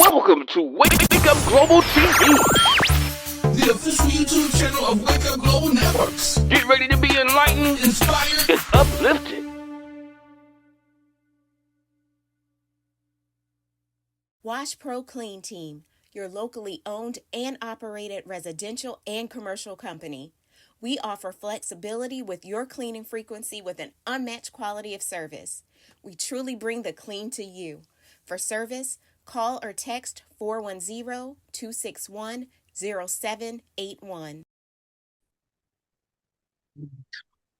Welcome to Wake Up Global TV. The official YouTube channel of Wake Up Global Networks. Get ready to be enlightened, Inspired, and uplifted. Wash Pro Clean Team, your locally owned and operated residential and commercial company. We offer flexibility with your cleaning frequency with an unmatched quality of service. We truly bring the clean to you. For service, call or text 410-261-0781.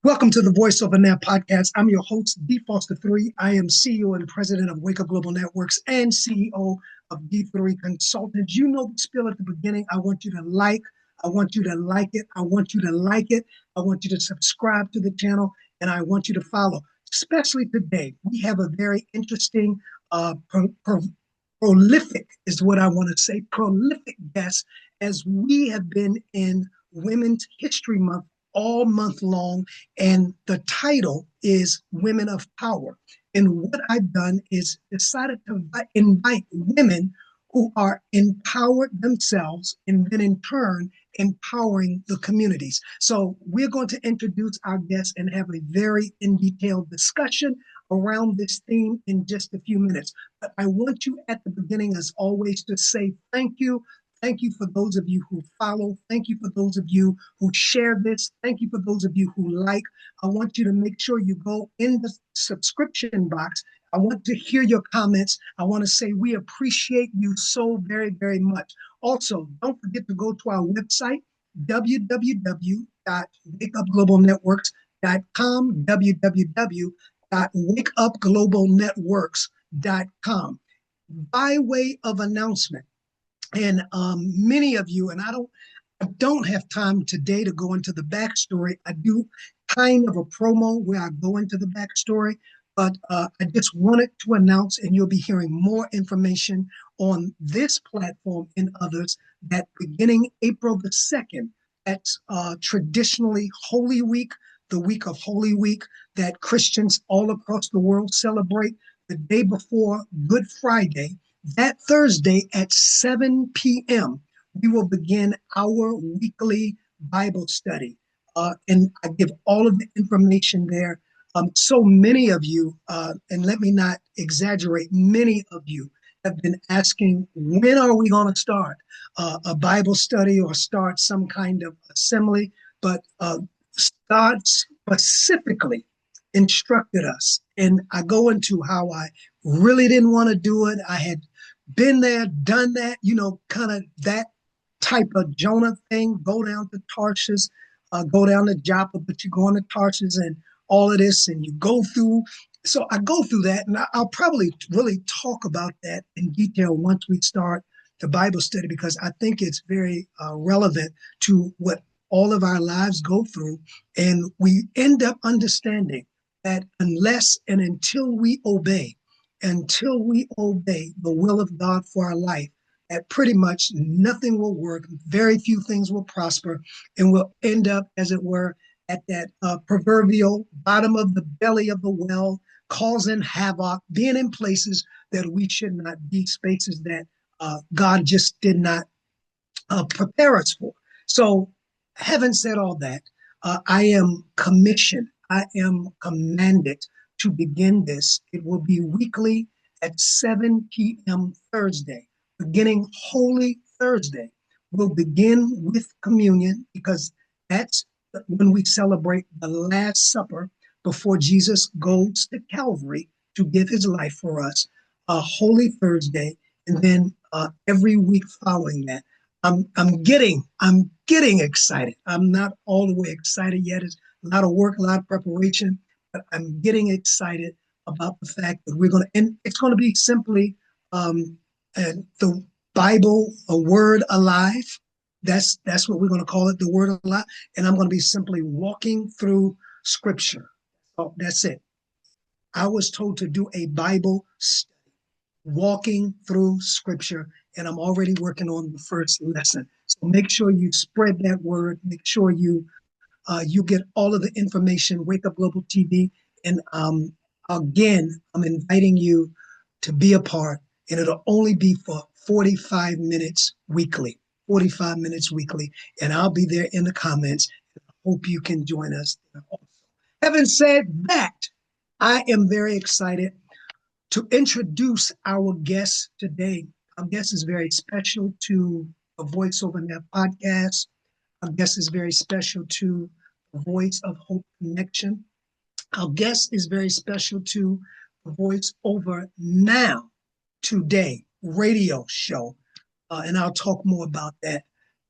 Welcome to the Voice Over Now podcast. I'm your host, D. Foster 3. I am CEO and president of Wake Up Global Networks and CEO of D3 Consultants. You know the spiel at the beginning. I want you to like. I want you to like it. I want you to like it. I want you to subscribe to the channel, and I want you to follow. Especially today, we have a very interesting, prolific is what I want to say, prolific guest, as we have been in Women's History Month all month long, and the title is Women of Power. And what I've done is decided to invite women who are empowered themselves and then in turn empowering the communities. So we're going to introduce our guests and have a very in-detailed discussion around this theme in just a few minutes. But I want you at the beginning, as always, to say thank you. Thank you for those of you who follow. Thank you for those of you who share this. Thank you for those of you who like. I want you to make sure you go in the subscription box. I want to hear your comments. I want to say we appreciate you so very, very much. Also, don't forget to go to our website, www.wakeupglobalnetworks.com, www.wakeupglobalnetworks.com. By way of announcement, and many of you, and I don't have time today to go into the backstory. I do kind of a promo where I go into the backstory, but I just wanted to announce, and you'll be hearing more information on this platform and others, that beginning April the 2nd, that's traditionally Holy Week, the week of Holy Week that Christians all across the world celebrate, the day before Good Friday. That Thursday at 7 p.m., we will begin our weekly Bible study. And I give all of the information there. So many of you, and let me not exaggerate, many of you have been asking, when are we going to start a Bible study or start some kind of assembly? But God specifically instructed us. And I go into how I really didn't want to do it. I had been there, done that, kind of that type of Jonah thing, go down to Tarshish, go down to Joppa, but you go on to Tarshish and all of this, and you go through. So I go through that, and I'll probably really talk about that in detail once we start the Bible study, because I think it's very relevant to what all of our lives go through. And we end up understanding that unless and until we obey the will of God for our life, that pretty much nothing will work, very few things will prosper, and we'll end up, as it were, at that proverbial bottom of the belly of the well, causing havoc, being in places that we should not be, spaces that God just did not prepare us for. So, having said all that, I am commissioned, I am commanded to begin this. It will be weekly at 7 p.m. Thursday, beginning Holy Thursday. We'll begin with communion, because that's when we celebrate the Last Supper before Jesus goes to Calvary to give his life for us, Holy Thursday, and then every week following that. I'm getting excited. I'm not all the way excited yet. It's a lot of work, a lot of preparation, but I'm getting excited about the fact that and it's going to be simply the Bible, a word alive. That's what we're going to call it, the word alive. And I'm going to be simply walking through scripture. Oh, that's it. I was told to do a Bible study, walking through scripture, and I'm already working on the first lesson. So make sure you spread that word. Make sure you get all of the information, Wake Up Global TV. And again, I'm inviting you to be a part and it'll only be for 45 minutes weekly. 45 minutes weekly, and I'll be there in the comments. Hope you can join us also. Having said that, I am very excited to introduce our guest today. Our guest is very special to a Voice Over Net podcast. Our guest is very special to the Voice of Hope Connection. Our guest is very special to the Voice Over Now Today radio show. And I'll talk more about that.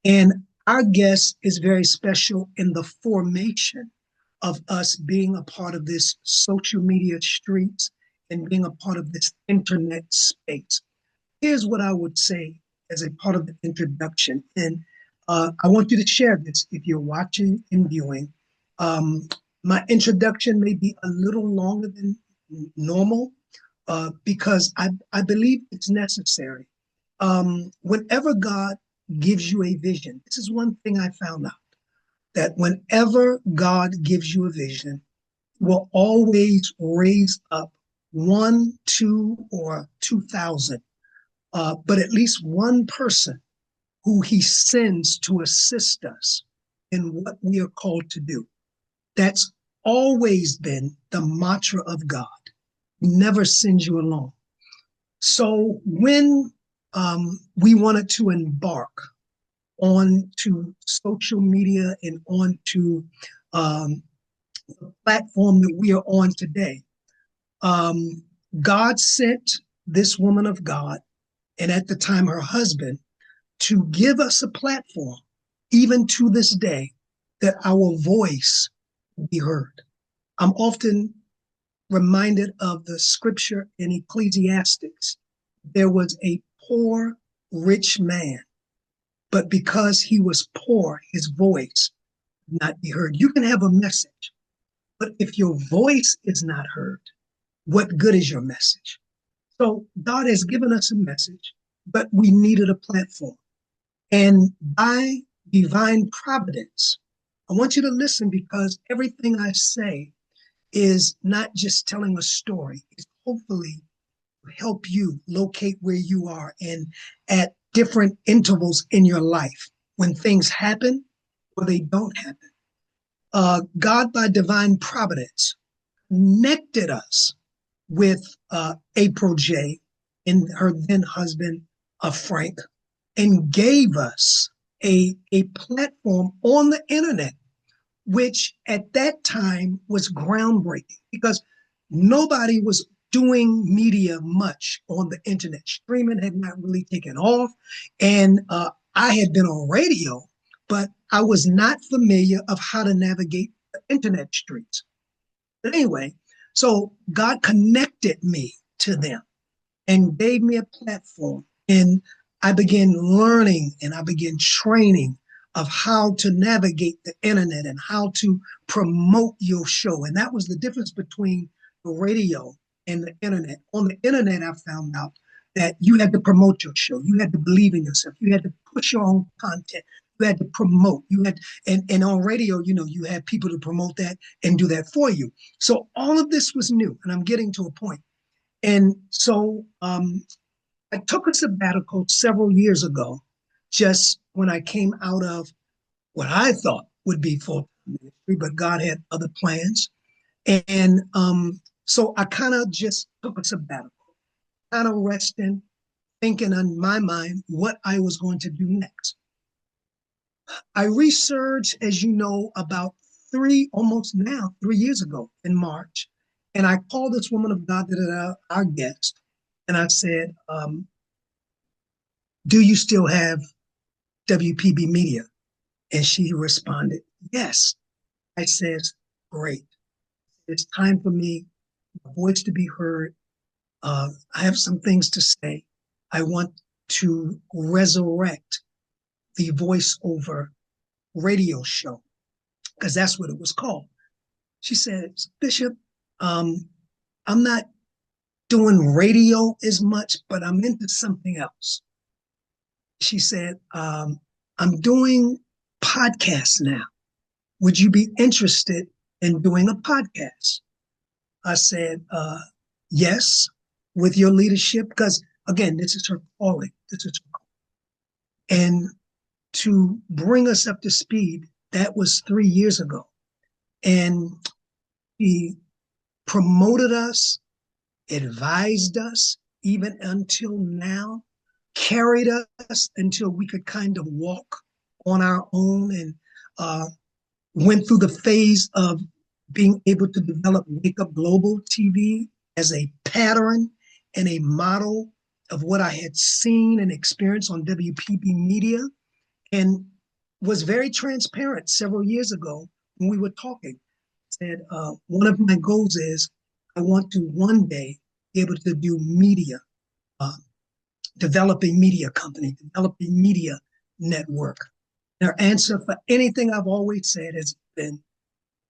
And our guest is very special in the formation of us being a part of this social media streets and being a part of this internet space. Here's what I would say as a part of the introduction. And I want you to share this if you're watching and viewing. My introduction may be a little longer than normal because I believe it's necessary. Whenever God gives you a vision, this is one thing I found out, that whenever God gives you a vision, will always raise up 1, 2, or 2,000, but at least one person who he sends to assist us in what we are called to do. That's always been the mantra of God. He never sends you alone. So when we wanted to embark onto social media and onto the platform that we are on today, God sent this woman of God, and at the time her husband, to give us a platform, even to this day, that our voice be heard. I'm often reminded of the scripture in Ecclesiastes. There was a poor, rich man, but because he was poor, his voice would not be heard. You can have a message, but if your voice is not heard, what good is your message? So God has given us a message, but we needed a platform. And by divine providence, I want you to listen, because everything I say is not just telling a story. It's hopefully help you locate where you are and at different intervals in your life when things happen or they don't happen. God, by divine providence, connected us with April J. and her then husband, Frank, and gave us a platform on the internet, which at that time was groundbreaking because nobody was doing media much on the internet. Streaming had not really taken off. And I had been on radio, but I was not familiar of how to navigate the internet streets. But anyway, so God connected me to them and gave me a platform. And I began learning and I began training of how to navigate the internet and how to promote your show. And that was the difference between the radio and the internet. On the internet, I found out that you had to promote your show. You had to believe in yourself. You had to push your own content. You had to promote. You had, and on radio, you had people to promote that and do that for you. So all of this was new, and I'm getting to a point. And so I took a sabbatical several years ago, just when I came out of what I thought would be full-time ministry, but God had other plans. And so I kind of just took a sabbatical, kind of resting, thinking in my mind what I was going to do next. I researched, as you know, about 3 years ago in March, and I called this woman of God that is our guest, and I said, do you still have WPB Media? And she responded, yes. I said, great. It's time for me, my voice to be heard. I have some things to say. I want to resurrect the voiceover radio show, because that's what it was called. She said, Bishop, I'm not doing radio as much, but I'm into something else. She said, I'm doing podcasts now. Would you be interested in doing a podcast? I said, yes, with your leadership, because again, this is her calling. This is her calling. And to bring us up to speed, that was 3 years ago. And she promoted us, advised us, even until now, carried us until we could kind of walk on our own, and uh, went through the phase of being able to develop Wake Up Global TV as a pattern and a model of what I had seen and experienced on WPB Media, and was very transparent several years ago when we were talking. Said, one of my goals is I want to one day be able to do media, uh, developing media company, developing media network. Their answer for anything I've always said has been,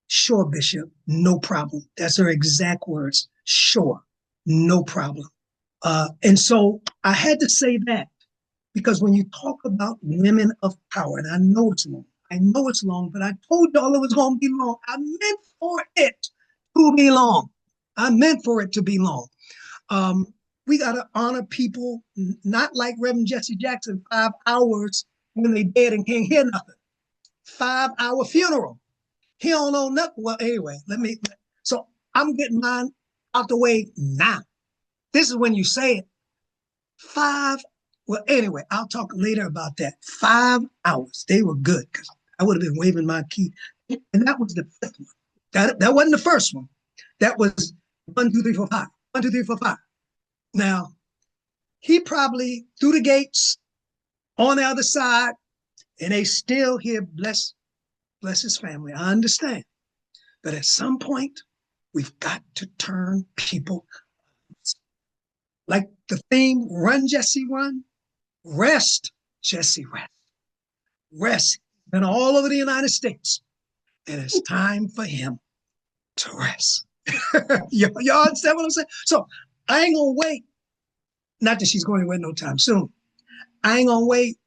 sure, Bishop, no problem. That's her exact words. Sure, no problem. And so I had to say that, because when you talk about women of power, and I know it's long, but I told y'all it was going to be long. I meant for it to be long. I meant for it to be long. We got to honor people, not like Reverend Jesse Jackson, 5 hours when they dead and can't hear nothing. 5-hour funeral. He don't know nothing. Well, anyway, so I'm getting mine out the way now. This is when you say it. Well, anyway, I'll talk later about that. 5 hours. They were good, because I would have been waving my key. And that was the fifth one. That wasn't the first one. That was 1, 2, 3, 4, 5. 1, 2, 3, 4, 5. Now, he probably through the gates on the other side, and they still hear bless his family. I understand. But at some point, we've got to turn people, like the theme, run, Jesse, run, rest, Jesse, rest. Rest. And all over the United States. And it's time for him to rest. Y'all understand what I'm saying? So I ain't gonna wait. Not that she's going to wait no time soon. I ain't gonna wait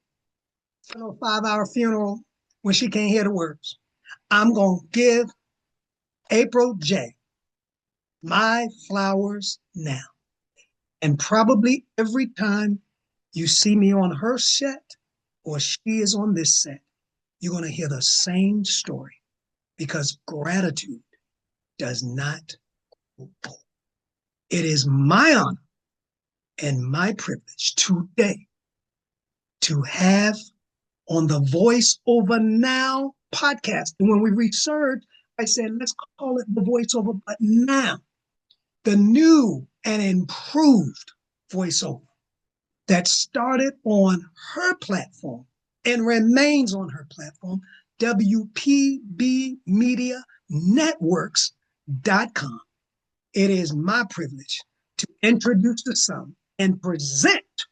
for no 5-hour funeral when she can't hear the words. I'm gonna give April J my flowers now. And probably every time you see me on her set or she is on this set, you're going to hear the same story, because gratitude does not go cold. It is my honor and my privilege today to have on the Voice Over Now podcast. And when we researched, I said, let's call it the voiceover, but now the new and improved voiceover that started on her platform and remains on her platform, WPBmedianetworks.com. It is my privilege to introduce to some and present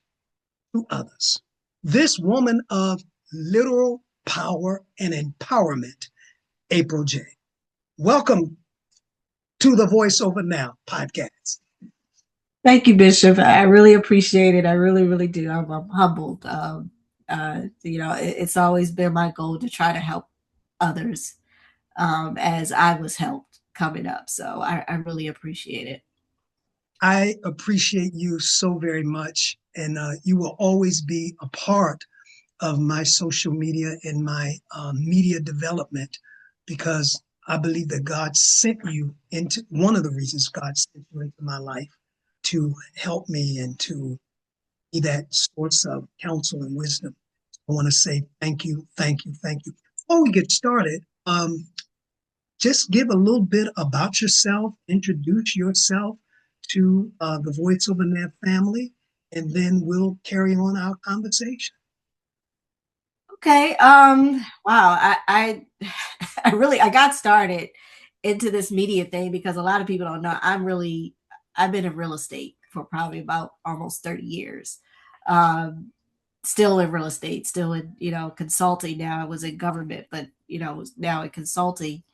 to others this woman of literal power and empowerment, April J. Welcome to the Voice Over Now podcast. Thank you, Bishop. I really appreciate it. I really, really do. I'm humbled. It's always been my goal to try to help others as I was helped coming up. So I really appreciate it. I appreciate you so very much. And you will always be a part of my social media and my media development, because I believe that God sent you into, one of the reasons God sent you into my life, to help me and to be that source of counsel and wisdom. I want to say thank you, thank you, thank you. Before we get started, just give a little bit about yourself, introduce yourself to the Voice Over Now family, and then we'll carry on our conversation. Okay. Wow. I I got started into this media thing because a lot of people don't know I've been in real estate for probably about almost 30 years. Still in real estate, still in, consulting. Now I was in government, but, now in consulting.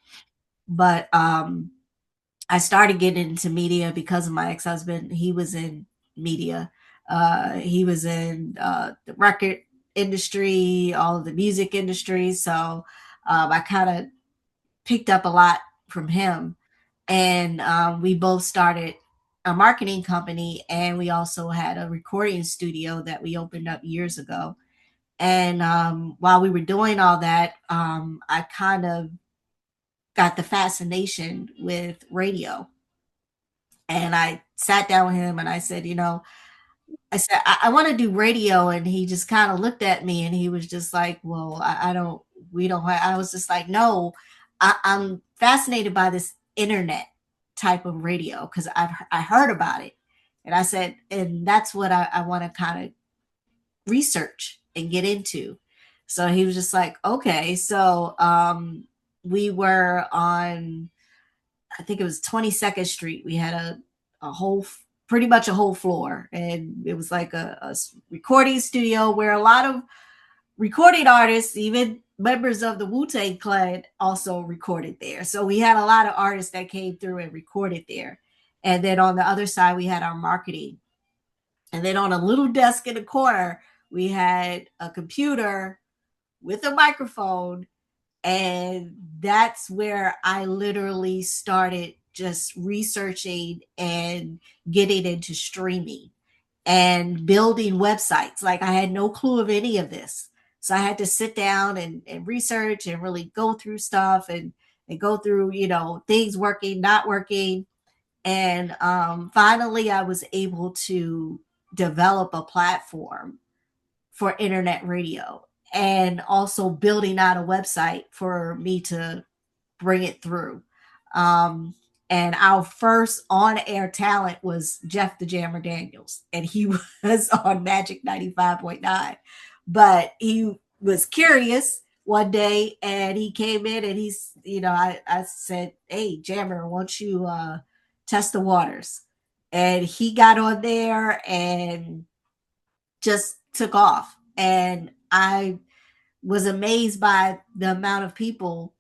But I started getting into media because of my ex-husband. He was in media. He was in the record industry, all of the music industry. So I kind of picked up a lot from him. And we both started a marketing company, and we also had a recording studio that we opened up years ago. And while we were doing all that, I kind of got the fascination with radio. And I sat down with him and I said, I said, I want to do radio. And he just kind of looked at me and he was just like, well, I don't, we don't, I was just like, no, I'm fascinated by this internet type of radio because I heard about it. And I said, and that's what I want to kind of research and get into. So he was just like, okay. So we were on, I think it was 22nd Street. We had a whole, pretty much a whole floor. And it was like a recording studio where a lot of recording artists, even members of the Wu-Tang Clan, also recorded there. So we had a lot of artists that came through and recorded there. And then on the other side, we had our marketing. And then on a little desk in the corner, we had a computer with a microphone. And that's where I literally started just researching and getting into streaming and building websites. Like I had no clue of any of this. So I had to sit down and research and really go through stuff and go through, things working, not working. And finally, I was able to develop a platform for internet radio and also building out a website for me to bring it through. Um, and our first on-air talent was Jeff the Jammer Daniels, and he was on Magic 95.9. But he was curious one day, and he came in, and I said, "Hey, Jammer, won't you test the waters?" And he got on there and just took off. And I was amazed by the amount of people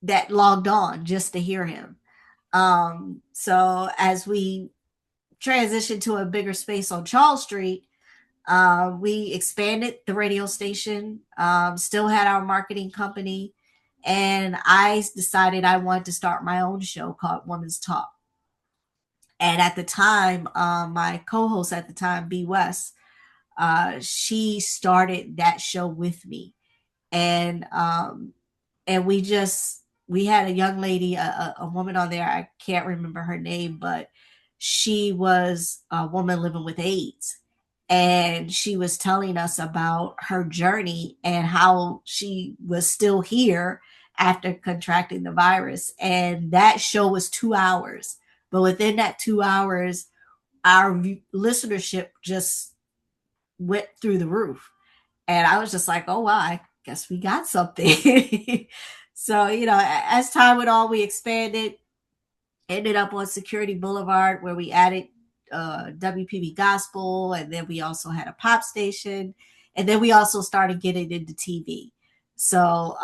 that logged on just to hear him. So as we transitioned to a bigger space on Charles Street, we expanded the radio station, still had our marketing company, and I decided I wanted to start my own show called Women's Talk. And at the time, my co-host at the time, B. West, she started that show with me. And we had a young lady, a woman on there. I can't remember her name, but she was a woman living with AIDS. And she was telling us about her journey and how she was still here after contracting the virus. And that show was 2 hours. But within that 2 hours, our listenership just went through the roof. And I was just like, oh, wow, I guess we got something. So, as time went on, we expanded, ended up on Security Boulevard where we added WPB Gospel. And then we also had a pop station. And then we also started getting into TV. So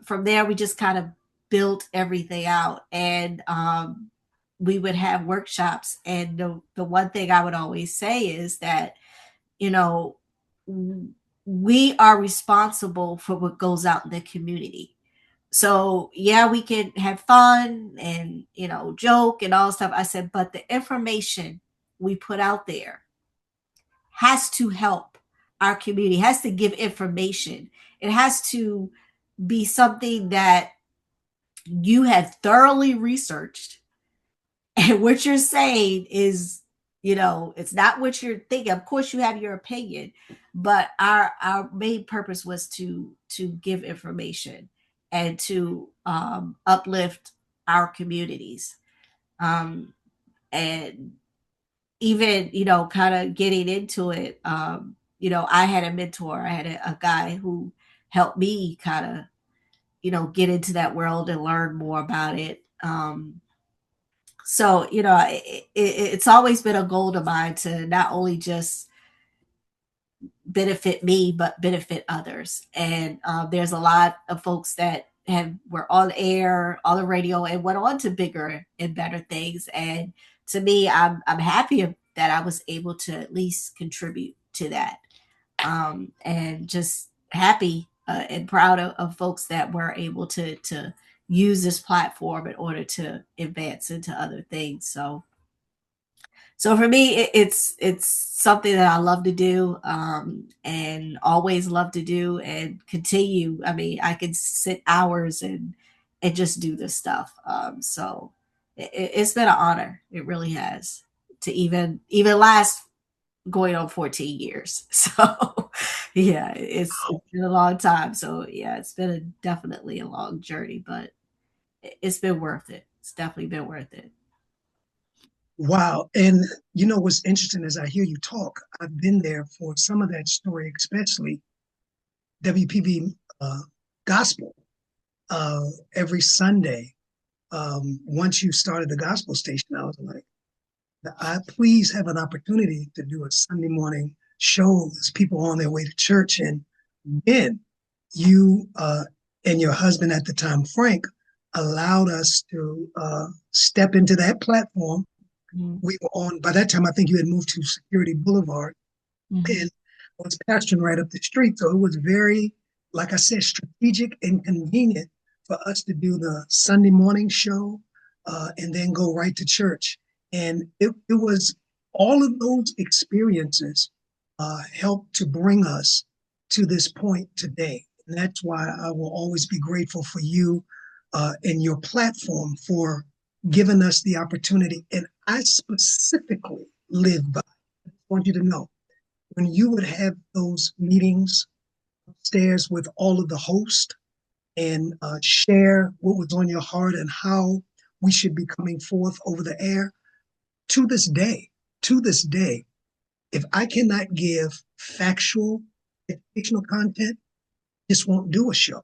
from there, we just kind of built everything out. And we would have workshops. And the one thing I would always say is that, we are responsible for what goes out in the community. So yeah, we can have fun and, joke and all stuff. I said, but the information we put out there has to help our community, has to give information. It has to be something that you have thoroughly researched. And what you're saying is, it's not what you're thinking. Of course, you have your opinion, but our main purpose was to give information and to uplift our communities. And even, kind of getting into it, I had a mentor. I had a guy who helped me kind of, get into that world and learn more about it. So, it's always been a goal of mine to not only just benefit me, but benefit others. And there's a lot of folks that were on air, on the radio, and went on to bigger and better things. And to me, I'm happy that I was able to at least contribute to that. And just happy and proud of folks that were able to use this platform in order to advance into other things. So So for me, it's something that I love to do, and always love to do and continue. I mean, I can sit hours and just do this stuff. So it's been an honor. It really has to even last going on 14 years. So yeah, it's been a long time. So yeah, it's been definitely a long journey, but it's been worth it. It's definitely been worth it. Wow. And you know what's interesting as I hear you talk, I've been there for some of that story, especially WPB gospel. Every Sunday, once you started the gospel station, I was like, I please have an opportunity to do a Sunday morning show as people on their way to church. And then you and your husband at the time, Frank, allowed us to step into that platform. Mhm. We were on, by that time, I think you had moved to Security Boulevard Mhm. and was pastoring right up the street. So it was very, like I said, strategic and convenient for us to do the Sunday morning show and then go right to church. And it was all of those experiences helped to bring us to this point today. And that's why I will always be grateful for you and your platform for giving us the opportunity. And I specifically live by, I want you to know, when you would have those meetings upstairs with all of the hosts and share what was on your heart and how we should be coming forth over the air. To this day, to this day, if I cannot give factual educational content, just won't do a show.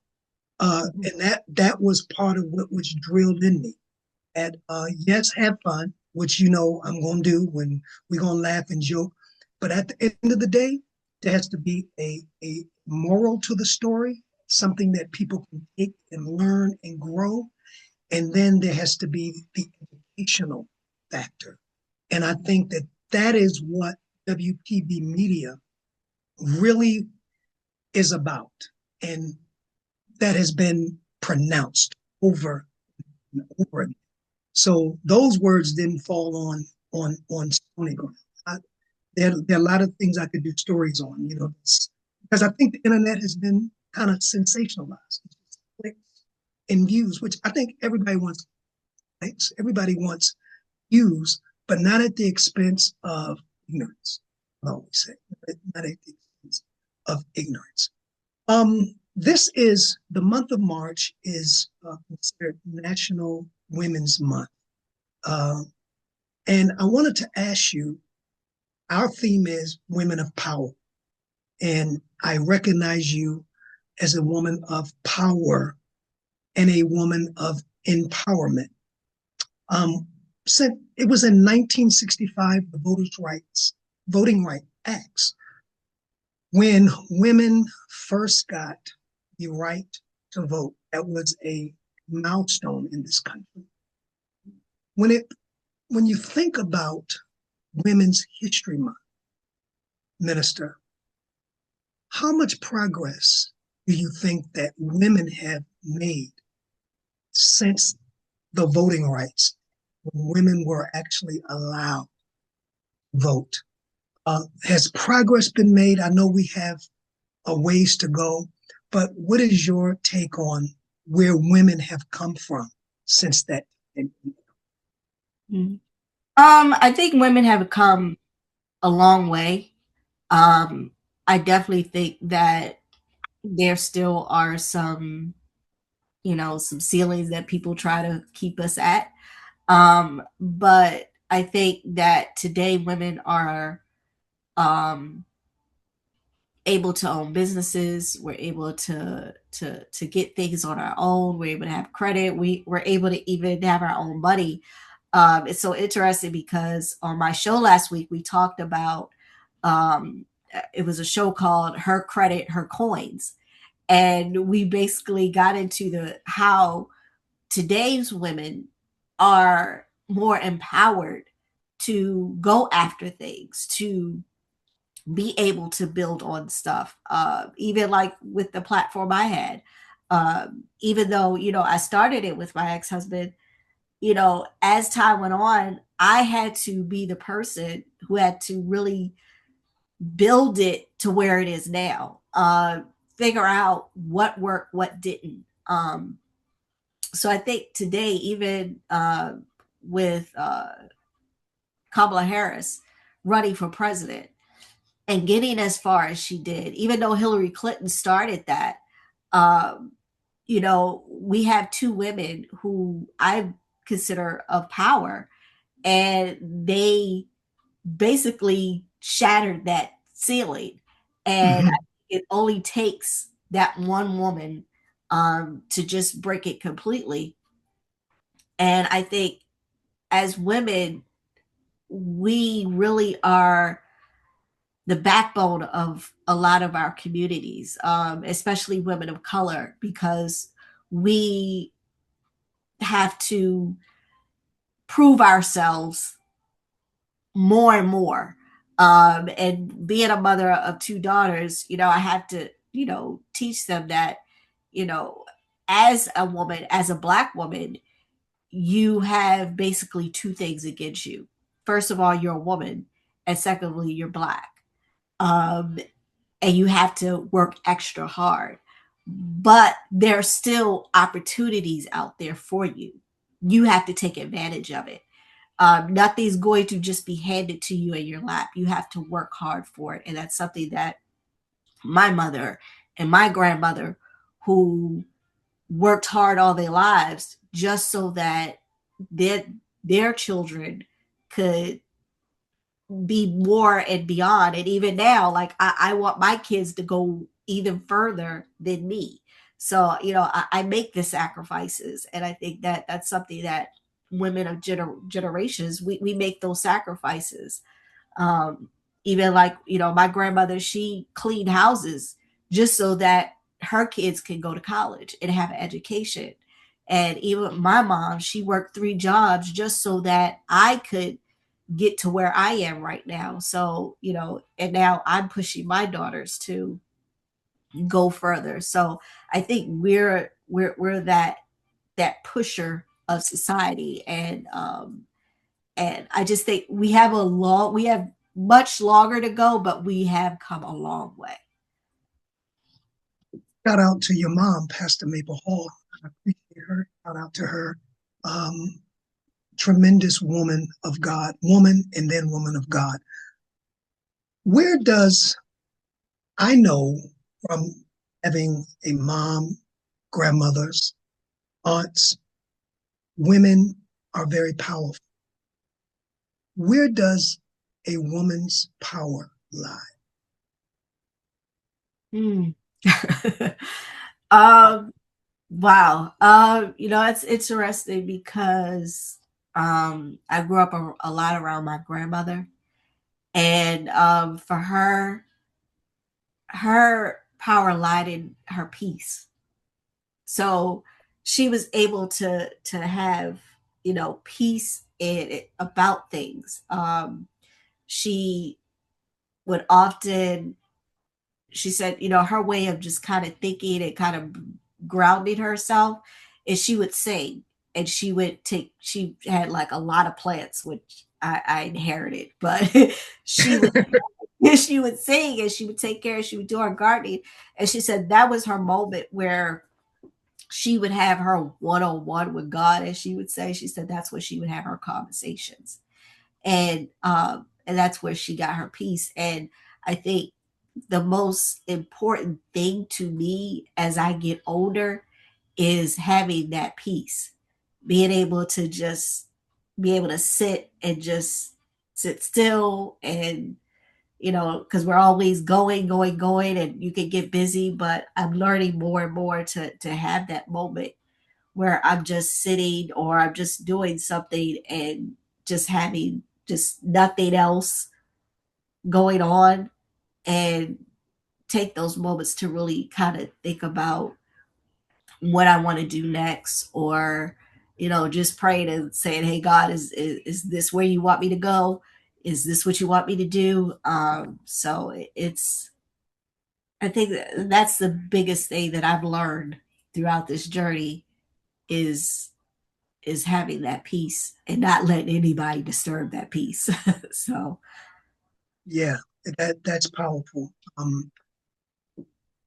And that was part of what was drilled in me. At yes, have fun, which you know I'm gonna do when we're gonna laugh and joke. But at the end of the day, there has to be a moral to the story, something that people can take and learn and grow. And then there has to be the educational factor. And I think that that is what WPB Media really is about. And that has been pronounced over and over again. So those words didn't fall on stony ground. There are a lot of things I could do stories on, you know, because I think the internet has been kind of sensationalized. Clicks and views, which I think everybody wants clicks, everybody wants views, but not at the expense of ignorance. I always say, not at the expense of ignorance. This is the month of March is considered National Women's Month. Uh, and I wanted to ask you, our theme is women of power. And I recognize you as a woman of power and a woman of empowerment. So it was in 1965, the Voting Rights Acts, when women first got the right to vote. That was a milestone in this country. When it when you think about Women's History Month, Minister, how much progress do you think that women have made since the voting rights, when women were actually allowed to vote? Has progress been made? I know we have a ways to go, but what is your take on where women have come from since that? Mhm. I think women have come a long way. Um, I definitely think that there still are some, some ceilings that people try to keep us at. But I think that today women are um, able to own businesses. We're able to get things on our own. We're able to have credit. We're able to even have our own money. It's so interesting because on my show last week we talked about it was a show called Her Credit, Her Coins, and we basically got into the how today's women are more empowered to go after things, to be able to build on stuff. Even like with the platform I had, even though I started it with my ex-husband, as time went on, I had to be the person who had to really build it to where it is now. Figure out what worked, what didn't. So I think today, even with Kamala Harris running for president and getting as far as she did, even though Hillary Clinton started that, um, we have two women who I consider of power, and they basically shattered that ceiling. And Mhm. it only takes that one woman to just break it completely. And I think as women, we really are the backbone of a lot of our communities, especially women of color, because we have to prove ourselves more and more. And being a mother of two daughters, I have to, teach them that, you know, as a woman, as a Black woman, you have basically two things against you. First of all, you're a woman, and secondly, you're Black. Um, and you have to work extra hard. But there's still opportunities out there for you. You have to take advantage of it. Nothing's going to just be handed to you in your lap. You have to work hard for it. And that's something that my mother and my grandmother, who worked hard all their lives just so that their, their children could be more and beyond. And even now, like I want my kids to go even further than me. So, I make the sacrifices. And I think that that's something that women of generations, we make those sacrifices. Um, Even like, my grandmother, she cleaned houses just so that her kids can go to college and have an education. And even my mom, she worked three jobs just so that I could get to where I am right now. So, and now I'm pushing my daughters to go further. So I think we're that pusher of society. And I just think we have much longer to go, but we have come a long way. Shout out to your mom, Pastor Maple Hall. I appreciate her. Shout out to her. Um, Tremendous woman of God, woman and then woman of God. Where does I know from having a mom, grandmothers, aunts, women are very powerful. Where does a woman's power lie? Hmm. um, wow. It's interesting because I grew up a lot around my grandmother, and for her power lied in her peace. So she was able to have peace about things. She would often, she said, her way of just kind of thinking and kind of grounding herself is she would sing, and she had like a lot of plants, which I inherited, but she would she would sing, and she would take care, she would do her gardening. And she said that was her moment where she would have her one-on-one with God, as she would say. She said that's where she would have her conversations. And that's where she got her peace. And I think the most important thing to me as I get older is having that peace, being able to just be able to sit and just sit still. And because we're always going, and you can get busy, but I'm learning more and more to have that moment where I'm just sitting or I'm just doing something and just having just nothing else going on, and take those moments to really kind of think about what I want to do next, or just praying and saying, hey God, is this where you want me to go? Is this what you want me to do? So it's, I think that's the biggest thing that I've learned throughout this journey is is having that peace and not letting anybody disturb that peace. So Yeah, that's powerful.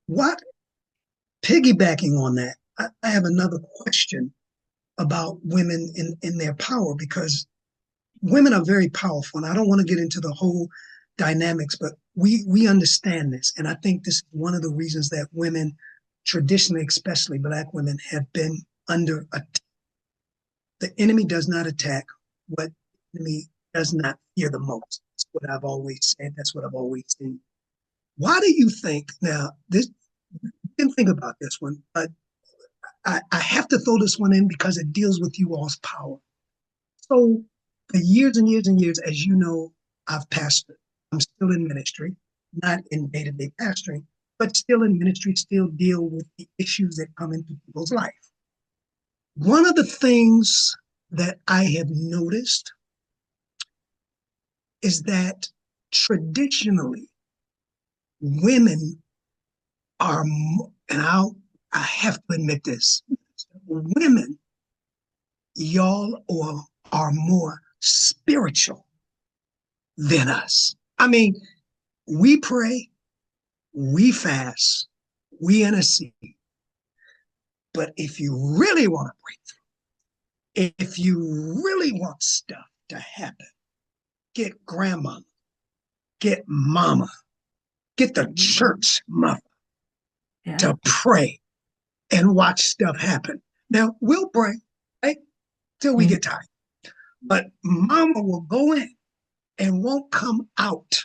What piggybacking on that, I have another question about women in their power, because women are very powerful, and I don't want to get into the whole dynamics, but we understand this, and I think this is one of the reasons that women, traditionally, especially Black women, have been under attack. The enemy does not attack what the enemy does not fear the most. That's what I've always said. That's what I've always seen. Why do you think, now, this, you can think about this one, but I have to throw this one in because it deals with you all's power. So for years and years and years, as you know, I've pastored. I'm still in ministry, not in day-to-day pastoring, but still in ministry, still deal with the issues that come into people's life. One of the things that I have noticed is that traditionally women are, and I have to admit this, women, y'all, are more spiritual than us. I mean, we pray, we fast, we intercede. But if you really want to break through, if you really want stuff to happen, get grandma, get mama, get the church mother to pray and watch stuff happen. Now, we'll pray, right, till we get tired. But mama will go in and won't come out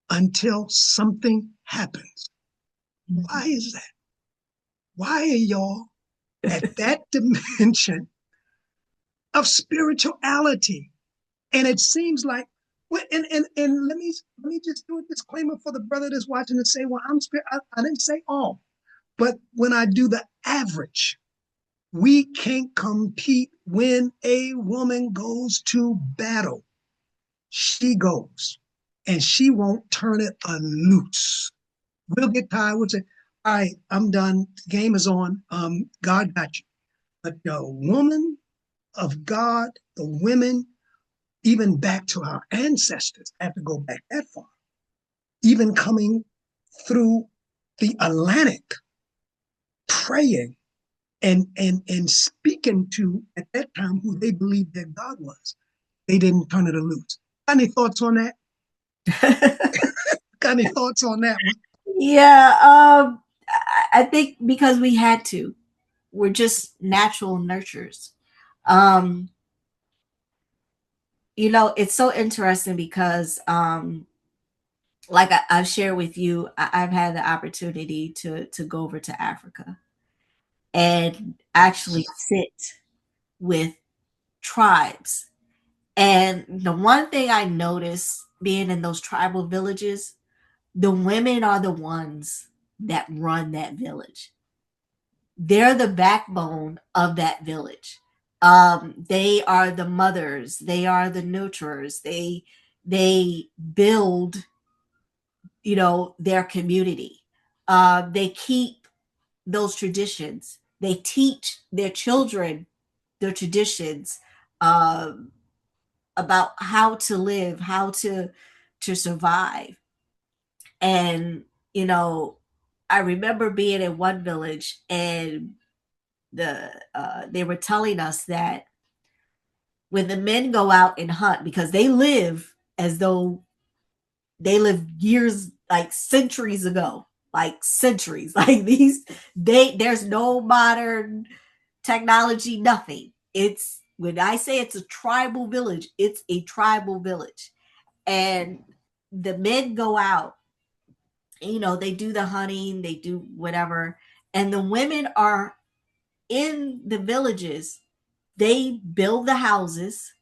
until something happens. Why is that? Why are y'all at that dimension of spirituality? And it seems like, well, and let me just do a disclaimer for the brother that's watching and say, well, I didn't say all, but when I do the average, we can't compete when a woman goes to battle. She goes, and she won't turn it loose. We'll get tired. We'll say, all right, I'm done. The game is on. God got you. But the woman of God, the women, even back to our ancestors, I have to go back that far, even coming through the Atlantic, praying and speaking to, at that time, who they believed their God was. They didn't turn it loose. Got any thoughts on that? Got any thoughts on that one? Yeah, I think because we had to. We're just natural nurtures. Um, it's so interesting because, like I've shared with you, I've had the opportunity to go over to Africa and actually sit with tribes. And the one thing I noticed being in those tribal villages, the women are the ones that run that village. They're the backbone of that village. They are the mothers. They are the nurturers. They build, their community. They keep those traditions. They teach their children their traditions, about how to live, how to survive. And I remember being in one village, and they were telling us that when the men go out and hunt, because they live as though they lived years, like centuries ago, like centuries, like there's no modern technology, nothing. It's, when I say it's a tribal village, it's a tribal village. And the men go out, they do the hunting, they do whatever, and the women are in the villages. They build the houses,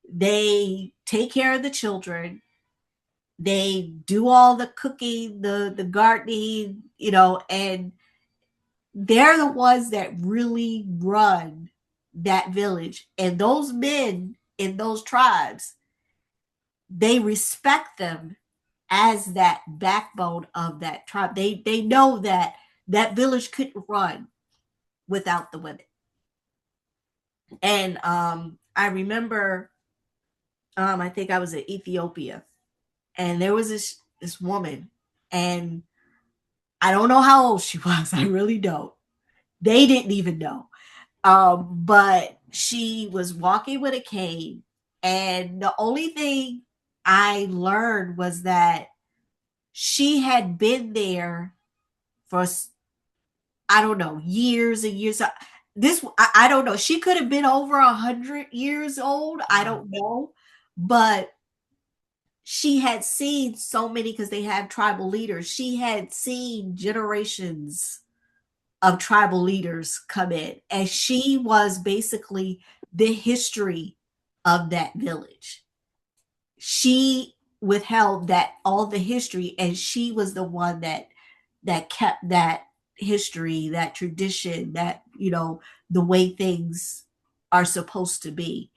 they take care of the children, they do all the cooking, the gardening, and they're the ones that really run that village. And those men in those tribes, they respect them as that backbone of that tribe. They know that that village couldn't run without the women. And I remember, I think I was in Ethiopia, and there was this woman, and I don't know how old she was. I really don't. They didn't even know. But she was walking with a cane, and the only thing I learned was that she had been there for, I don't know, years and years. I don't know. She could have been over 100 years old. I don't know, but she had seen so many, because they have tribal leaders. She had seen generations of tribal leaders come in, and she was basically the history of that village. She withheld that all the history, and she was the one that kept that history, that tradition, that, the way things are supposed to be.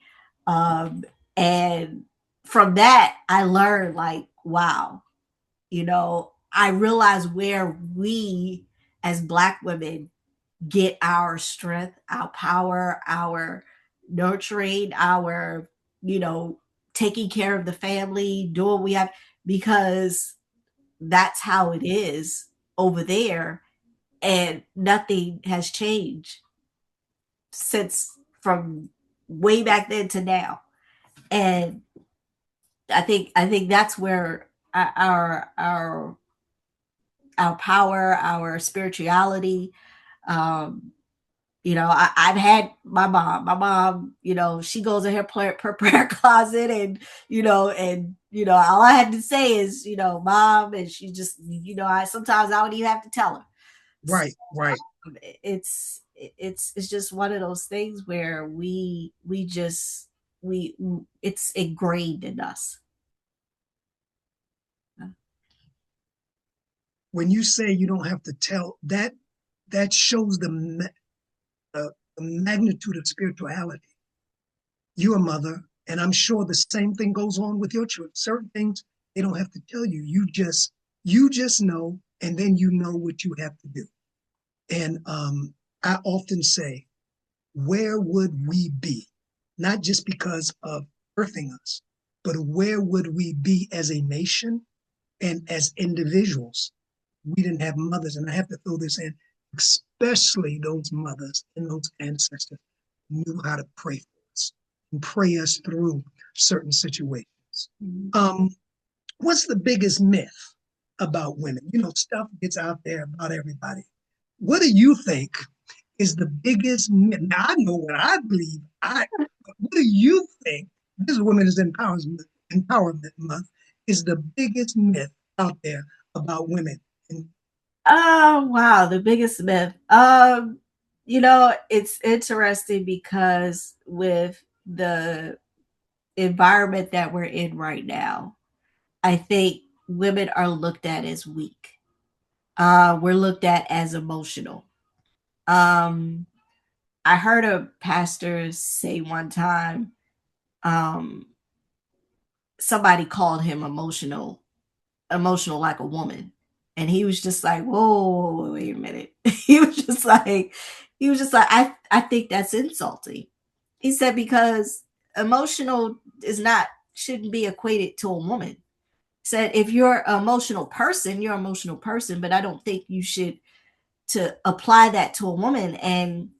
And from that I learned, like, wow, I realized where we as Black women get our strength, our power, our nurturing, our, you know, taking care of the family, doing what we have, because that's how it is over there. And nothing has changed since, from way back then to now. And I think that's where our power, our spirituality, um, I've had my mom, she goes in her prayer closet, and, all I had to say is, mom, and she just, sometimes I don't even have to tell her. So, Right, right. it's just one of those things where we just, we it's ingrained in us. When you say you don't have to tell, that shows the magnitude of spirituality. You're a mother, and I'm sure the same thing goes on with your children. Certain things they don't have to tell you. You just know, and then you know what you have to do. And I often say, where would we be? Not just because of birthing us, but where would we be as a nation and as individuals? We didn't have mothers, and I have to throw this in, especially those mothers and those ancestors knew how to pray for us and pray us through certain situations. Um, what's the biggest myth about women? Stuff gets out there about everybody. What do you think is the biggest myth? Now, I know what I believe. What do you think? This Women's Empowerment Month is the biggest myth out there about women. And Oh, wow, the biggest myth. It's interesting because with the environment that we're in right now, I think women are looked at as weak. We're looked at as emotional. Um, I heard a pastor say one time, um, somebody called him emotional like a woman. And he was just like, whoa, wait a minute. He was just like, I think that's insulting. He said, because emotional shouldn't be equated to a woman. He said, if you're an emotional person, you're an emotional person, but I don't think you should to apply that to a woman. And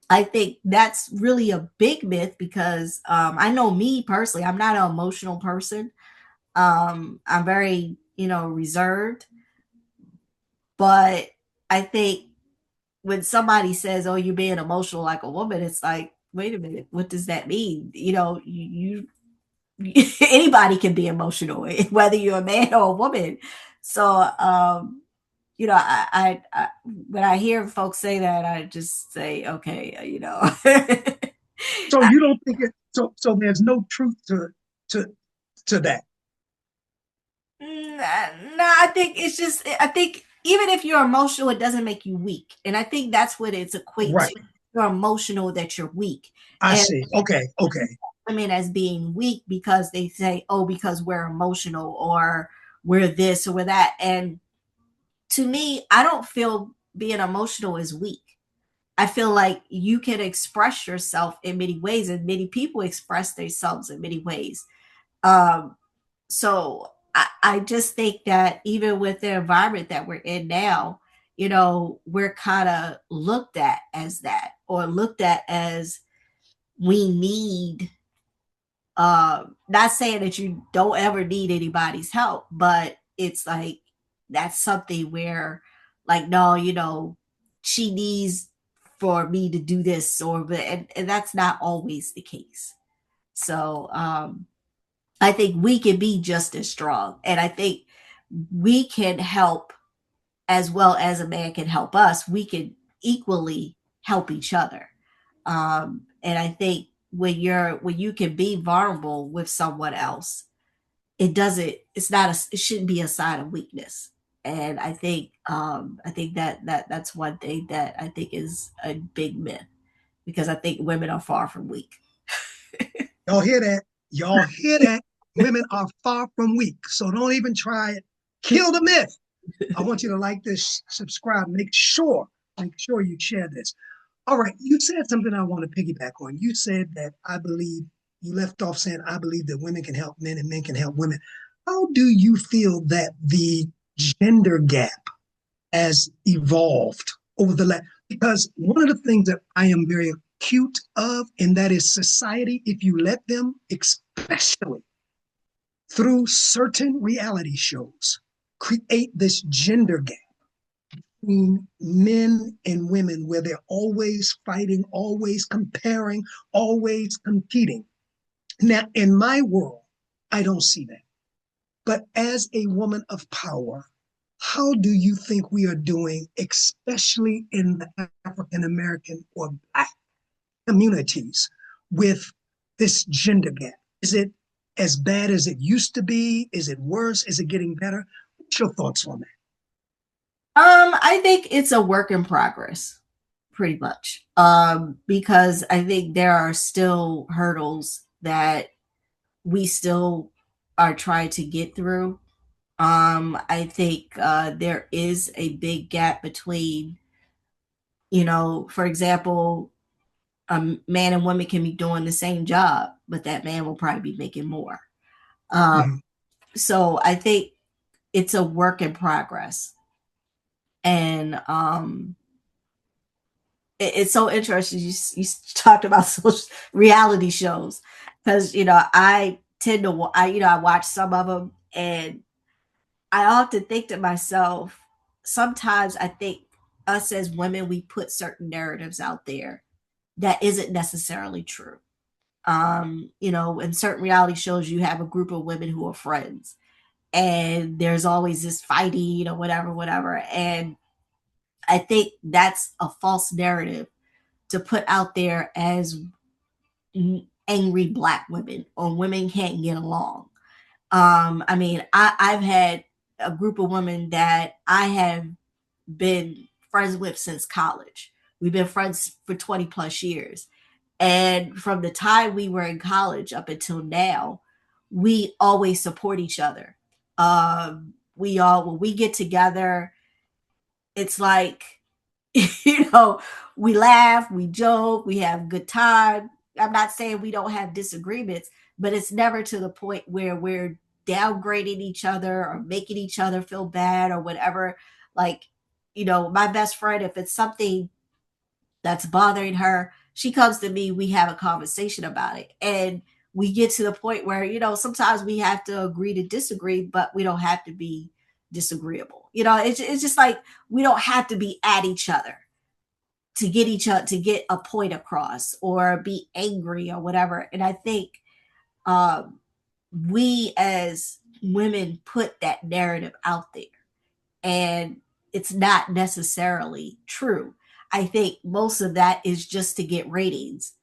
I think that's really a big myth, because I know me personally, I'm not an emotional person. I'm very, reserved. But I think when somebody says, "Oh, you're being emotional like a woman," it's like, wait a minute, what does that mean? Anybody can be emotional, whether you're a man or a woman. So, when I hear folks say that, I just say, okay, so you don't think so there's no truth to to that. No, I think even if you're emotional, it doesn't make you weak. And I think that's what it's equate Right. to. You're emotional, that you're weak. I And see. Okay. Okay. women as being weak because they say, oh, because we're emotional, or we're this or we're that. And to me, I don't feel being emotional is weak. I feel like you can express yourself in many ways, and many people express themselves in many ways. Um, so I just think that even with the environment that we're in now, we're kind of looked at as that, or looked at as we need, not saying that you don't ever need anybody's help, but it's like that's something where, like, no, she needs for me to do this, and that's not always the case. So I think we can be just as strong, and I think we can help as well as a man can help us. We can equally help each other. And I think when you can be vulnerable with someone else, it shouldn't be a sign of weakness. And I think that's one thing that I think is a big myth, because I think women are far from weak. Y'all hear that? Y'all hear that? Women are far from weak. So don't even try it. Kill the myth. I want you to like this, subscribe, make sure you share this. All right, you said something I want to piggyback on. You said that you left off saying, I believe that women can help men and men can help women. How do you feel that the gender gap has evolved over the last? Because one of the things that I am very acute of, and that is society, if you let them, especially through certain reality shows, create this gender gap between men and women where they're always fighting, always comparing, always competing. Now, in my world, I don't see that. But as a woman of power, how do you think we are doing, especially in the African American or Black communities, with this gender gap? Is it as bad as it used to be? Is it worse? Is it getting better? What's your thoughts on that? I think it's a work in progress, pretty much. Because I think there are still hurdles that we still are trying to get through. I think there is a big gap between, for example, a man and woman can be doing the same job, but that man will probably be making more. Um, Mhm. so I think it's a work in progress. And it's so interesting. You talked about social reality shows, because I tend to I watch some of them, and I often think to myself, sometimes I think us as women, we put certain narratives out there that isn't necessarily true. In certain reality shows, you have a group of women who are friends, and there's always this fighting, whatever, whatever. And I think that's a false narrative to put out there as angry Black women, or women can't get along. I mean, I've had a group of women that I have been friends with since college. We've been friends for 20 plus years. And from the time we were in college up until now, we always support each other. When we get together, it's like, you know, we laugh, we joke, we have a good time. I'm not saying we don't have disagreements, but it's never to the point where we're downgrading each other or making each other feel bad or whatever. Like, my best friend, if it's something that's bothering her, she comes to me, we have a conversation about it. And we get to the point where, sometimes we have to agree to disagree, but we don't have to be disagreeable. It's just like we don't have to be at each other to get a point across or be angry or whatever. And I think um, we as women put that narrative out there, and it's not necessarily true. I think most of that is just to get ratings.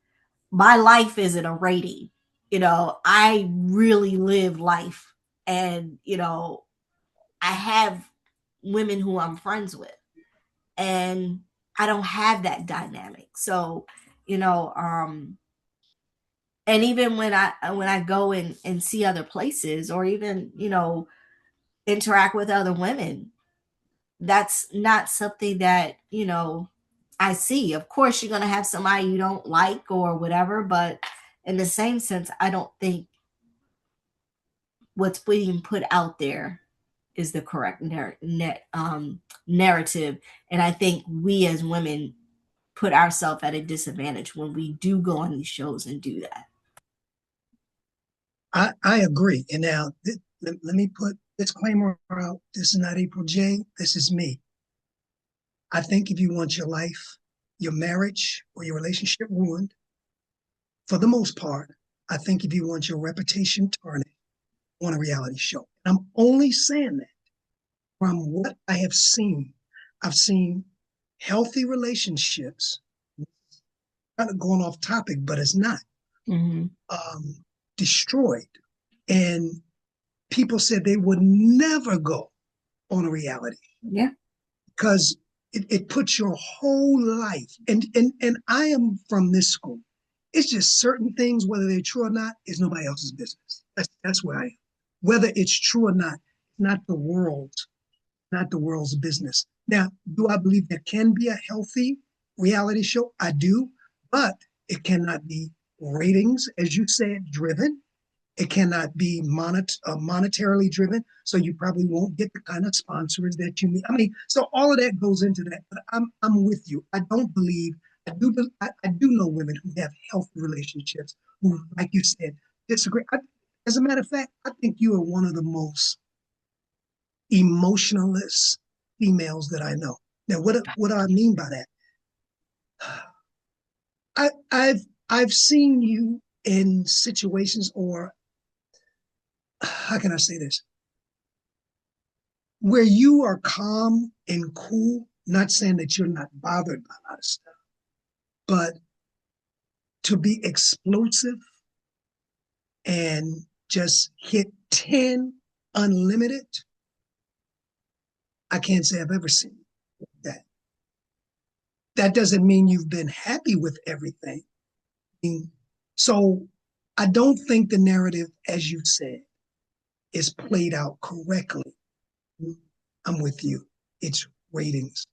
My life isn't a rating. I really live life, and I have women who I'm friends with, and I don't have that dynamic. So, you know, um, and even when I go and see other places, or even, interact with other women, that's not something that, I see. Of course, you're going to have somebody you don't like or whatever, but in the same sense, I don't think what's being put out there is the correct narrative. And I think we as women put ourselves at a disadvantage when we do go on these shows and do that. I agree. And now let me put disclaimer out. This is not April J. This is me. I think if you want your life, your marriage, or your relationship ruined, for the most part, I think if you want your reputation tarnished on a reality show. And I'm only saying that from what I have seen. I've seen healthy relationships, kind of going off topic, but it's not, destroyed. And people said they would never go on a reality. Yeah. Because it puts your whole life, and I am from this school. It's just certain things, whether they're true or not, is nobody else's business. That's where I am. Whether it's true or not, not the world's business. Now, do I believe there can be a healthy reality show? I do, but it cannot be ratings, as you said, driven. It cannot be monetarily driven, so you probably won't get the kind of sponsors that you need. I mean, so all of that goes into that. But I'm with you. I don't believe. I do know women who have healthy relationships who, like you said, disagree. As a matter of fact, I think you are one of the most emotionalist females that I know. Now, what do I mean by that? I've seen you in situations, or how can I say this, where you are calm and cool, not saying that you're not bothered by a lot of stuff, but to be explosive and just hit 10 unlimited, I can't say I've ever seen that. That doesn't mean you've been happy with everything. So I don't think the narrative, as you said, is played out correctly. I'm with you. It's ratings.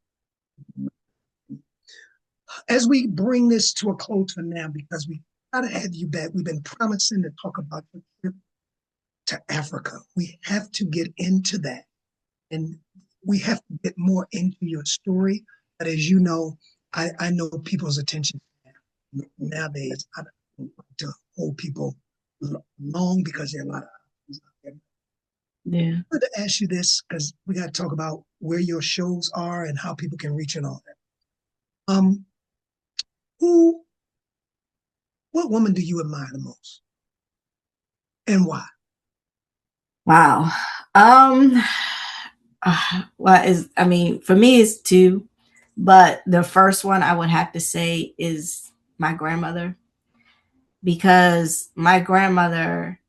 As we bring this to a close for now, because we got to have you back, we've been promising to talk about your trip to Africa. We have to get into that. And we have to get more into your story. But as you know, I know people's attention nowadays. I don't like to hold people long because there are a lot of options out there. Yeah. I wanted to ask you this because we got to talk about where your shows are and how people can reach and all that. What woman do you admire the most, and why? Wow. I mean, for me, it's two, but the first one I would have to say is my grandmother, because my grandmother,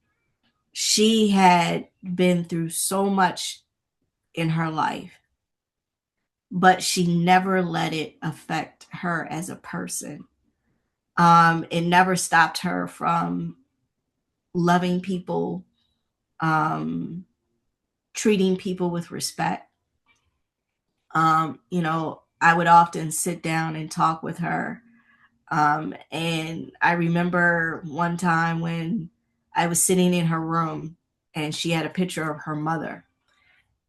she had been through so much in her life, but she never let it affect her as a person. It never stopped her from loving people, treating people with respect. I would often sit down and talk with her. And I remember one time when I was sitting in her room and she had a picture of her mother.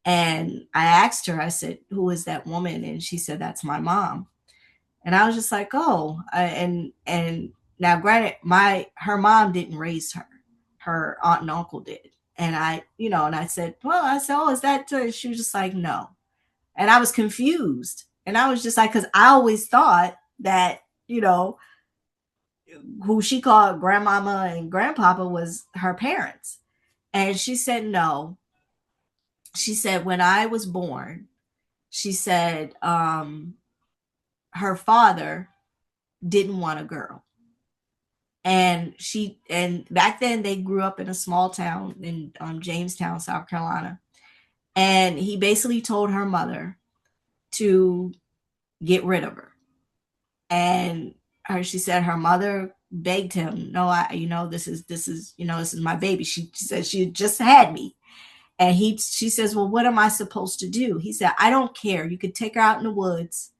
And I asked her, I said, "Who is that woman?" And she said, "That's my mom." And I was just like, "Oh," and now granted, her mom didn't raise her. Her aunt and uncle did. And I said, "Oh, is that?" She was just like, "No." And I was confused. And I was just like, because I always thought that, who she called grandmama and grandpapa was her parents. And she said, no. She said, when I was born, she said, her father didn't want a girl. And back then they grew up in a small town in Jamestown, South Carolina. And he basically told her mother to get rid of her. And she said her mother begged him, "No, this is my baby." She said she just had me. And she says, "Well, what am I supposed to do?" He said, "I don't care. You could take her out in the woods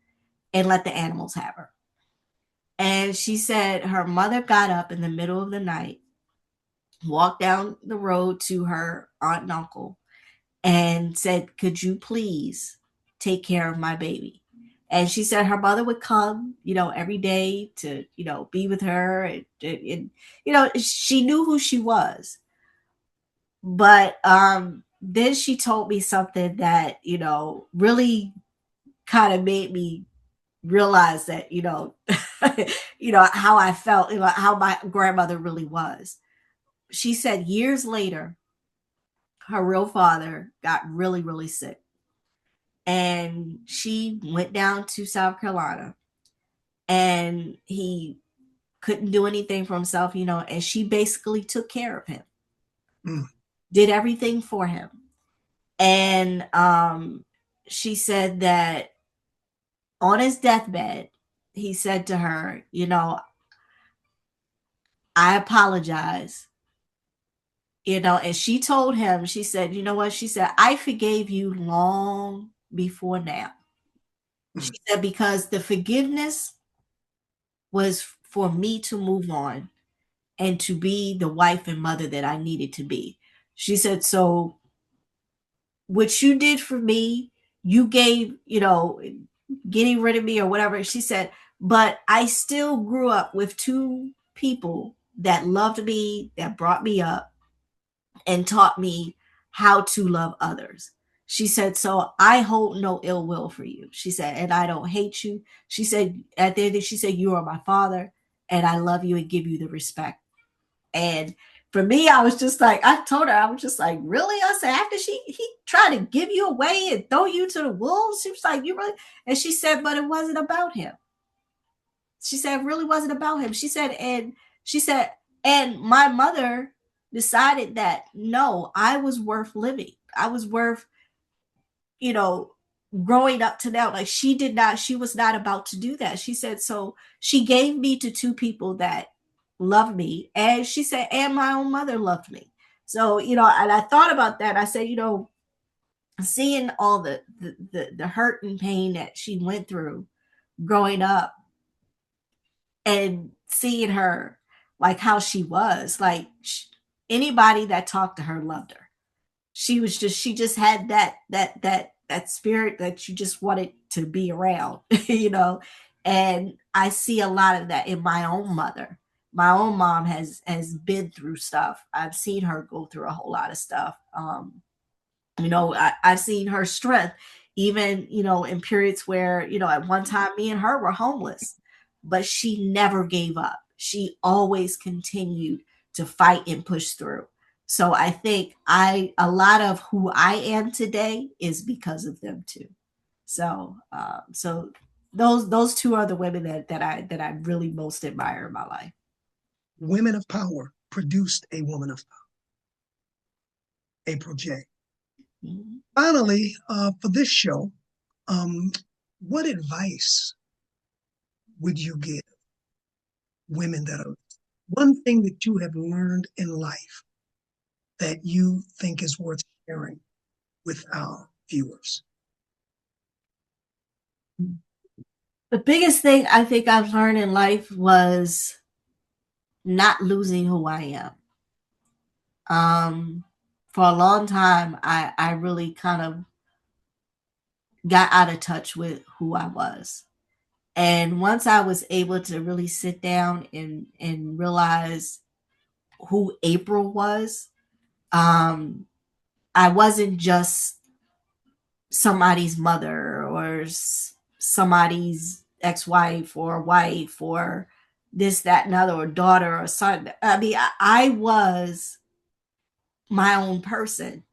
and let the animals have her. And she said her mother got up in the middle of the night, walked down the road to her aunt and uncle, and said, "Could you please take care of my baby?" And she said her mother would come, every day to, be with her. And she knew who she was. But then she told me something that, really kind of made me realize that, how I felt, how my grandmother really was. She said years later, her real father got really, really sick. And she went down to South Carolina, and he couldn't do anything for himself, and she basically took care of him, did everything for him. And she said that on his deathbed, he said to her, "I apologize." And she told him, she said, "You know what?" She said, "I forgave you long before now." She said, "Because the forgiveness was for me to move on and to be the wife and mother that I needed to be." She said, "So what you did for me, you gave, getting rid of me or whatever." She said, "But I still grew up with two people that loved me, that brought me up and taught me how to love others." She said, "So I hold no ill will for you." She said, "And I don't hate you." She said, at the end, she said, "You are my father, and I love you and give you the respect." And for me, I was just like, I told her, I was just like, "Really?" I said, "After he tried to give you away and throw you to the wolves?" She was like, "You really?" And she said, "But it wasn't about him." She said, "It really wasn't about him." She said, and my mother decided that no, I was worth living. I was worth, you know, growing up to now. Like she was not about to do that. She said, so she gave me to two people that loved me. And she said, and my own mother loved me. So, and I thought about that. I said, seeing all the hurt and pain that she went through growing up, and seeing her like how she was, like anybody that talked to her loved her. She just had that spirit that you just wanted to be around. And I see a lot of that in my own mother. My own mom has been through stuff. I've seen her go through a whole lot of stuff. I've seen her strength, even, in periods where, at one time me and her were homeless, but she never gave up. She always continued to fight and push through. So I think a lot of who I am today is because of them too. So those two are the women that I really most admire in my life. Women of power produced a woman of power, April J. Mm-hmm. Finally, for this show, what advice would you give women that are one thing that you have learned in life that you think is worth sharing with our viewers? The biggest thing I think I've learned in life was not losing who I am. For a long time, I really kind of got out of touch with who I was. And once I was able to really sit down and realize who April was, I wasn't just somebody's mother or somebody's ex-wife or wife or this, that, and other, or daughter or son. I mean, I was my own person.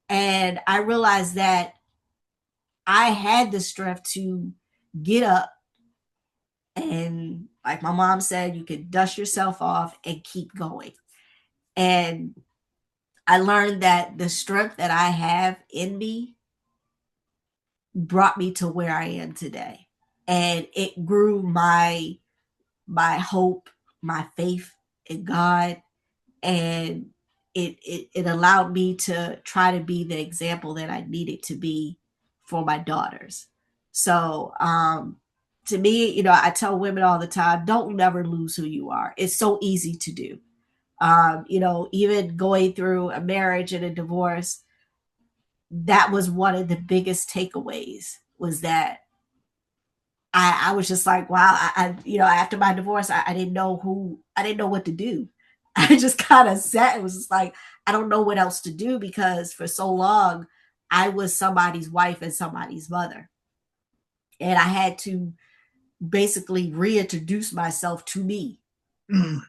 And I realized that I had the strength to get up and, like my mom said, you could dust yourself off and keep going. And I learned that the strength that I have in me brought me to where I am today. And it grew my hope, my faith in God, and it allowed me to try to be the example that I needed to be for my daughters. So to me, you know, I tell women all the time, don't never lose who you are. It's so easy to do. You know, even going through a marriage and a divorce, that was one of the biggest takeaways was that I was just like, wow, you know, after my divorce, I didn't know I didn't know what to do. I just kind of sat and was just like, I don't know what else to do because for so long I was somebody's wife and somebody's mother. And I had to basically reintroduce myself to me. Mm.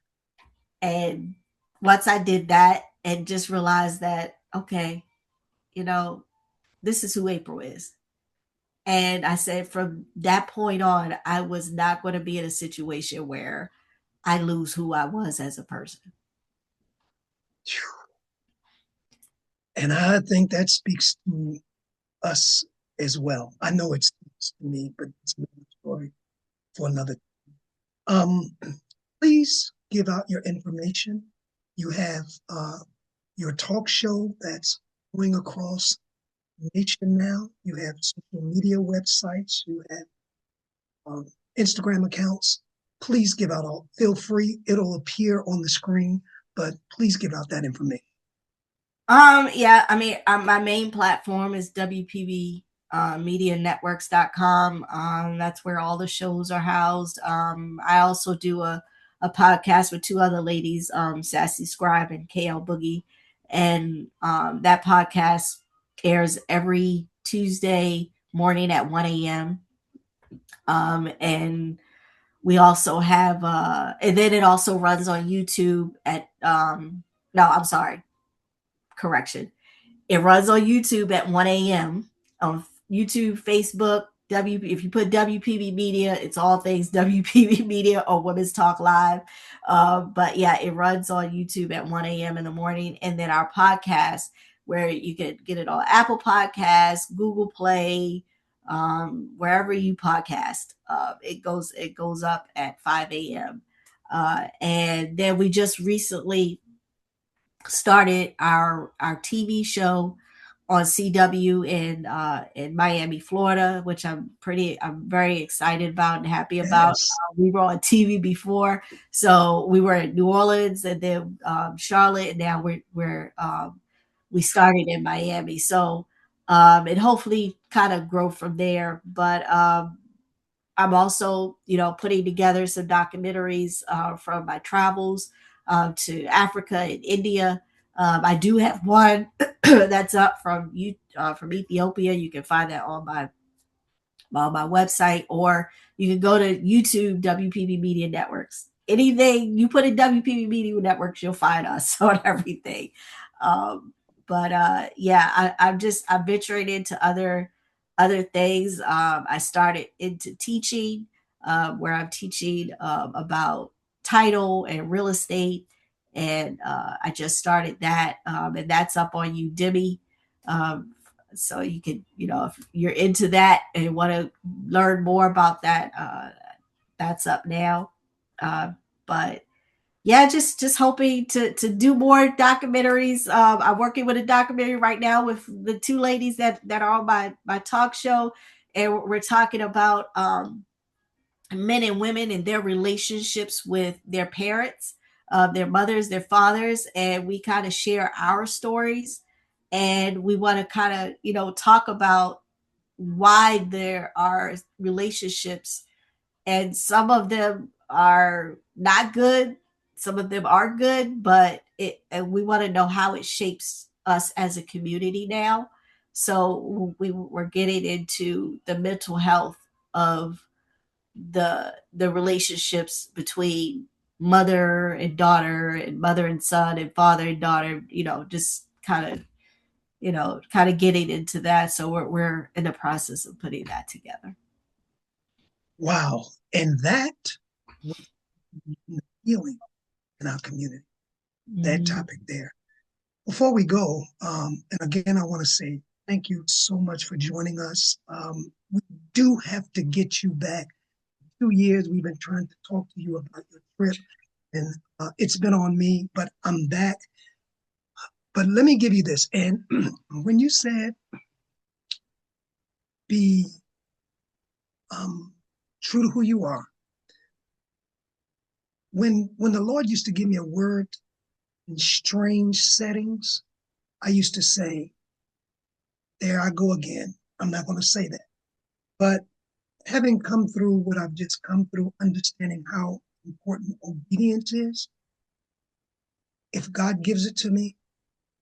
And once I did that and just realized that, okay, you know, this is who April is. And I said from that point on, I was not going to be in a situation where I lose who I was as a person. And I think that speaks to us as well. I know it speaks to me, but it's another story for another. Um, Please give out your information. You have your talk show that's going across the nation now. You have social media websites. You have um, Instagram accounts. Please give out all. Feel free. It'll appear on the screen, but please give out that information. Yeah, I mean, my main platform is WPB medianetworks.com. That's where all the shows are housed. I also do a podcast with two other ladies, Sassy Scribe and KL Boogie. And that podcast airs every Tuesday morning at 1 a.m. And we also have, and then it also runs on YouTube at, no, I'm sorry, correction. It runs on YouTube at 1 a.m. on YouTube, Facebook, if you put WPB Media, it's all things WPB Media or Women's Talk Live. But yeah, it runs on YouTube at 1 a.m. in the morning. And then our podcast, where you can get it on Apple Podcasts, Google Play, wherever you podcast. It goes up at 5 a.m. And then we just recently started our TV show on CW in Miami, Florida, which I'm very excited about and happy about. Yes. We were on TV before, so we were in New Orleans and then Charlotte, and now we started in Miami. So and hopefully kind of grow from there. But I'm also, you know, putting together some documentaries from my travels to Africa and India. I do have one that's up from from Ethiopia. You can find that on my website, or you can go to YouTube, WPB Media Networks. Anything you put in WPB Media Networks, you'll find us on everything. Um, but yeah, I'm venturing into other things. I started into teaching, where I'm teaching about title and real estate, and I just started that, and that's up on Udemy. Um, so you can, you know, if you're into that and want to learn more about that, that's up now. But yeah, just hoping to do more documentaries. I'm working with a documentary right now with the two ladies that are on my talk show, and we're talking about men and women and their relationships with their parents, their mothers, their fathers, and we kind of share our stories, and we want to kind of, you know, talk about why there are relationships, and some of them are not good, some of them are good, but and we want to know how it shapes us as a community now. So we're getting into the mental health of the relationships between mother and daughter and mother and son and father and daughter, you know, just kind of, you know, kind of getting into that. So we're in the process of putting that together. Wow. And that was healing in our community, that topic there. Before we go, and again, I want to say thank you so much for joining us. We do have to get you back. 2 years we've been trying to talk to you about your trip, and it's been on me, but I'm back. But let me give you this. And when you said be true to who you are. When the Lord used to give me a word in strange settings, I used to say, there I go again. I'm not going to say that. But having come through what I've just come through, understanding how important obedience is, if God gives it to me,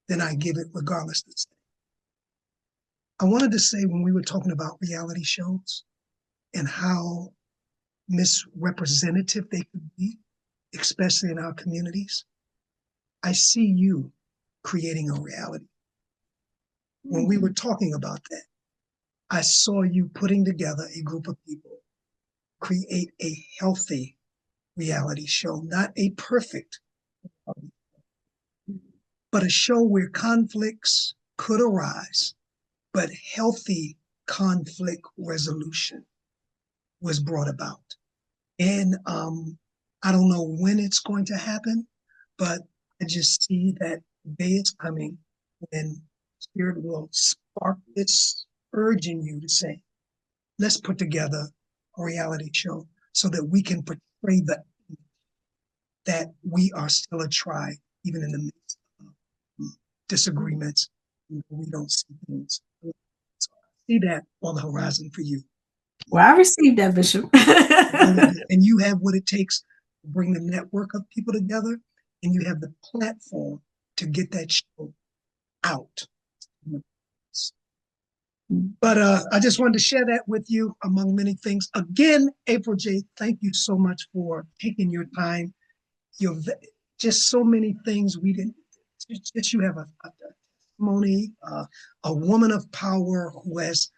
then I give it regardless of the state. I wanted to say when we were talking about reality shows and how misrepresentative they could be, especially in our communities, I see you creating a reality. When we were talking about that, I saw you putting together a group of people, create a healthy reality show, not a perfect, but a show where conflicts could arise, but healthy conflict resolution was brought about. And I don't know when it's going to happen, but I just see that the day is coming when Spirit will spark this urge in you to say, let's put together a reality show so that we can portray that we are still a tribe, even in the midst of disagreements. We don't see things. So I see that on the horizon for you. Well, I received that, Bishop. And you have what it takes to bring the network of people together, and you have the platform to get that show out. But I just wanted to share that with you among many things. Again, April J., thank you so much for taking your time. You're just so many things we didn't, just you have a testimony, a woman of power who has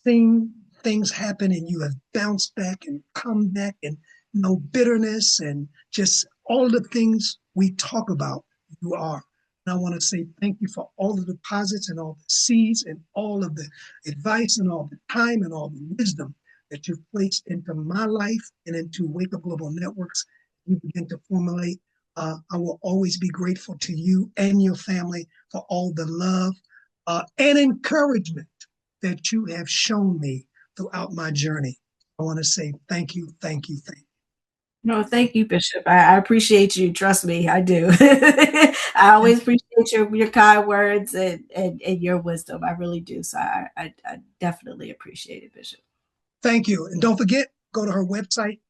seen things happen and you have bounced back and come back and no bitterness and just all the things we talk about, you are. And I want to say thank you for all the deposits and all the seeds and all of the advice and all the time and all the wisdom that you've placed into my life and into Wake Up Global Networks. We begin to formulate. I will always be grateful to you and your family for all the love and encouragement that you have shown me throughout my journey. I want to say thank you, thank you, thank you. No, thank you, Bishop. I appreciate you. Trust me, I do. I always appreciate your kind words and your wisdom. I really do. So I definitely appreciate it, Bishop. Thank you. And don't forget, go to her website.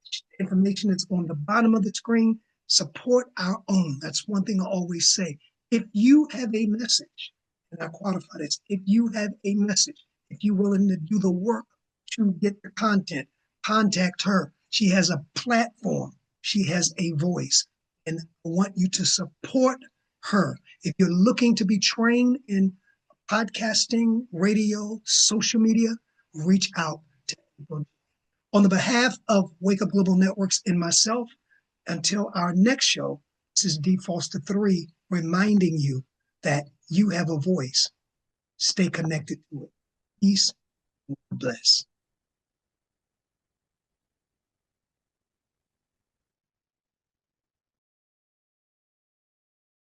Information is on the bottom of the screen. Support our own. That's one thing I always say. If you have a message, and I qualify this, if you have a message, if you're willing to do the work to get the content, contact her. She has a platform. She has a voice. And I want you to support her. If you're looking to be trained in podcasting, radio, social media, reach out to people. On the behalf of Wake Up Global Networks and myself, until our next show, this is D. Foster 3 reminding you that you have a voice. Stay connected to it. Peace and bless.